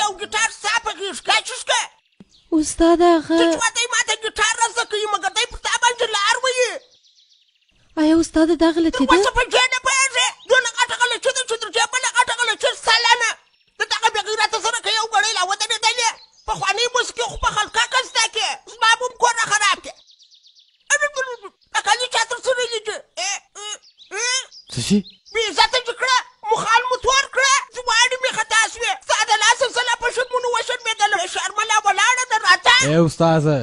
او ګیټار ستا پکې ښکا چې ښکا استاد هغه ته چې ما ته ګیټار را زده کوي مګر دی پر تا باندې لار وایي آیا استاد دا غلطي ده اوس په دې نه پوهېږې دونه غټه غلطي ده چې در جېبله غټه غلطي سالانه د دغه بې غیرته سره که یو ګړی لا ودرېدلې پخوانۍ موسیقي خو په خلقه که زده کړې زما به هم کور را خراب کړې اکالي چا تر سره لیدې څه شي بې عزته دې کړه مخال مو تور کړه زواړې مې خطا شوې ستا د لاسه سله په شرمونو وشرمېدله شرمله ولاړه ده راته استاذه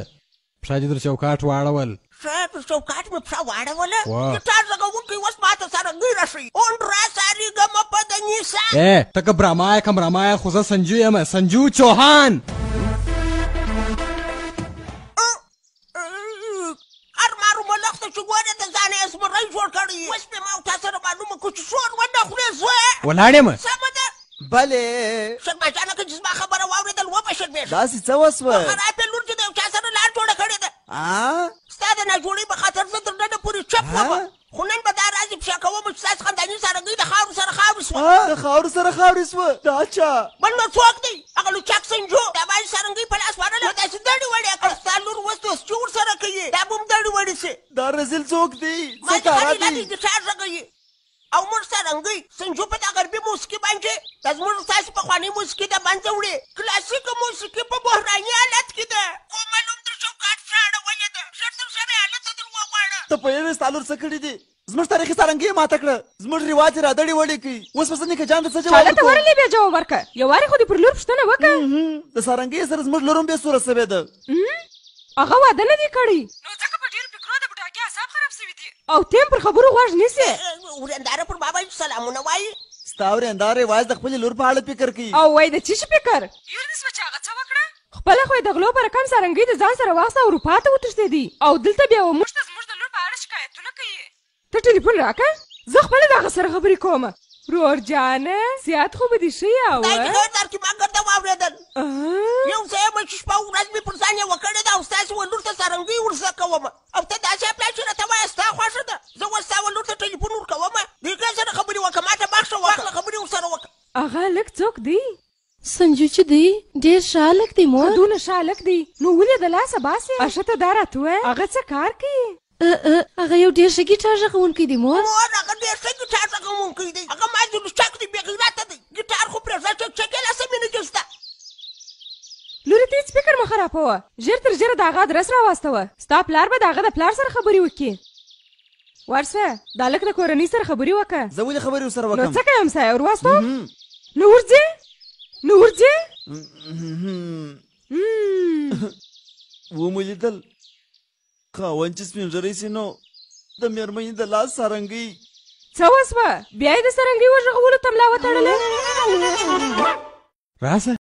پښه دې تر چوکاټ واړول ښه پر چوکاټ مې پښه واړوله ګیټار غږونکی اوس ماته سرنګۍ راشي اون را ساریګمه په د نیسه ته که برامایه که مرامایه خو زه سنجو یم سنجو چوهان هر مارو ملخ ته چې ګورې د ځانه یې زمری جوړ کړی اوس مې ما او تا سره معلومه کړو چې شور ونه خورې زوی ولاړ یم سمه ده بلې شرمجانه که چې زما خبره واورېدل وبشرمېږه داسې څه وسوه خرابې لور چې د یو چا سره لار جوړه کړې ده ستا د ناجوړۍ په خاطر زه تر ننه پورې چپ ومه خو نن به دا راځي پښه کوم چې ستاسې خنداني سرنګۍ د خاورو سره خاورې شوه د خاورو سره خاورې شوه دا چا بل نو څوک دی هغه لوچک سنجو دا باندې سرنګۍ په لاس وړله داسې دړې وړې کړه ستا لور اوس دوست چې ورسره کوي دا به هم دړې وړې شي دا رزیل څوک دی ما څه چې کارا خالي دی ګیټار غږوي او موږ سرنګۍ سنجو په دا غربي موسیقي باندې دا زموږ ستاسې پخوانۍ موسیقي د منځه وړې کلاسیکه موسیقي په بحراني حالت کې ده خو معلوم تر چوکاټ پښه اړولې ده ژر تر ژره یې هلته در وغواړه ته پوهېږې ستا لور څه کړي دي زموږ تاریخي سارنګۍ یې ماته کړه زموږ رواج یې رادړې وړې کوي اوس به زه نیکه جان ته څه جواب چاله ته ورلې بیا جواب ورکړه یو وارې خو دې پر لور پوښتنه وکړه د سارنګۍ سره زموږ لور هم بې سوره سوې ده هغه واده نه دی کړی نو ځکه په ډېرو فکرو د بوډاګي اعصاب خراب سوي دي او تیم پر خبرو غوږ نیسي ورېنداره پر ما باندې سلامونه وایي ستا ورېندار رواج د خپلې لور په اړه فکر کوي او وایي د څه شي فکر یور دې سوه چې هغه څه وکړه خپله خو یې د غلو په رقم سرنګۍ د ځان سره واخیسته اروپا ته وتښتېدی او دلته بیا موږ ته زموږ د لور په اړه شکایتونه کوي ته ټلیفون راکړه زه خپله د هغه سره خبرې کوم رور جانه زیات خو به دې ښه یې خدای دې خیر درکړي ما ګرده واورېدل یو څه یم چې شپه ورځ مې پر ځان یې وکړې ده او ستاسې ولور ته سرنګۍ ورزده کوم او ته داسې اپلای چې راته وایه ستا خوښه ده زه اوس ستا ولور ته ټلیفون ورکوم د هغې سره خبرې وکړه ما ته بخښه وکړه خبرې ورسره وکړه هغه هلک څوک دی سنجو چې دی ډېر ښه هلک دی مور دونه ښه هلک دی نو ولې د لاسه باسې اشته دا راته ووایه هغه څه کار کوي هغه یو ډېر ښه ګیټار غږونکی دی مور هغه ډېر ښه ګیټار غږونکی دی هغه ما چې لوچک دی بې غیرته دی ګیټار خو پرېږده چکچکې لاسه مینه کې شته لورې ته هېڅ فکر مه خرابوه ژر تر ژره د هغه ادرس راواستوه ستا پلار به د هغه د پلار سره خبرې وکړي ورسه د هلک د کورنۍ سره خبرې وکړه زه ولې خبرې ورسره نو وکړم څه کوې همسایه ور واستوم نو ورځې نو ورځې ومو لیدل خاوند چې سپین ږیری سي نو د مېرمنې د لاس سارنګۍ څه وسوه بیا یې د سرنګۍ وژغولو ته ملا وتړله راسه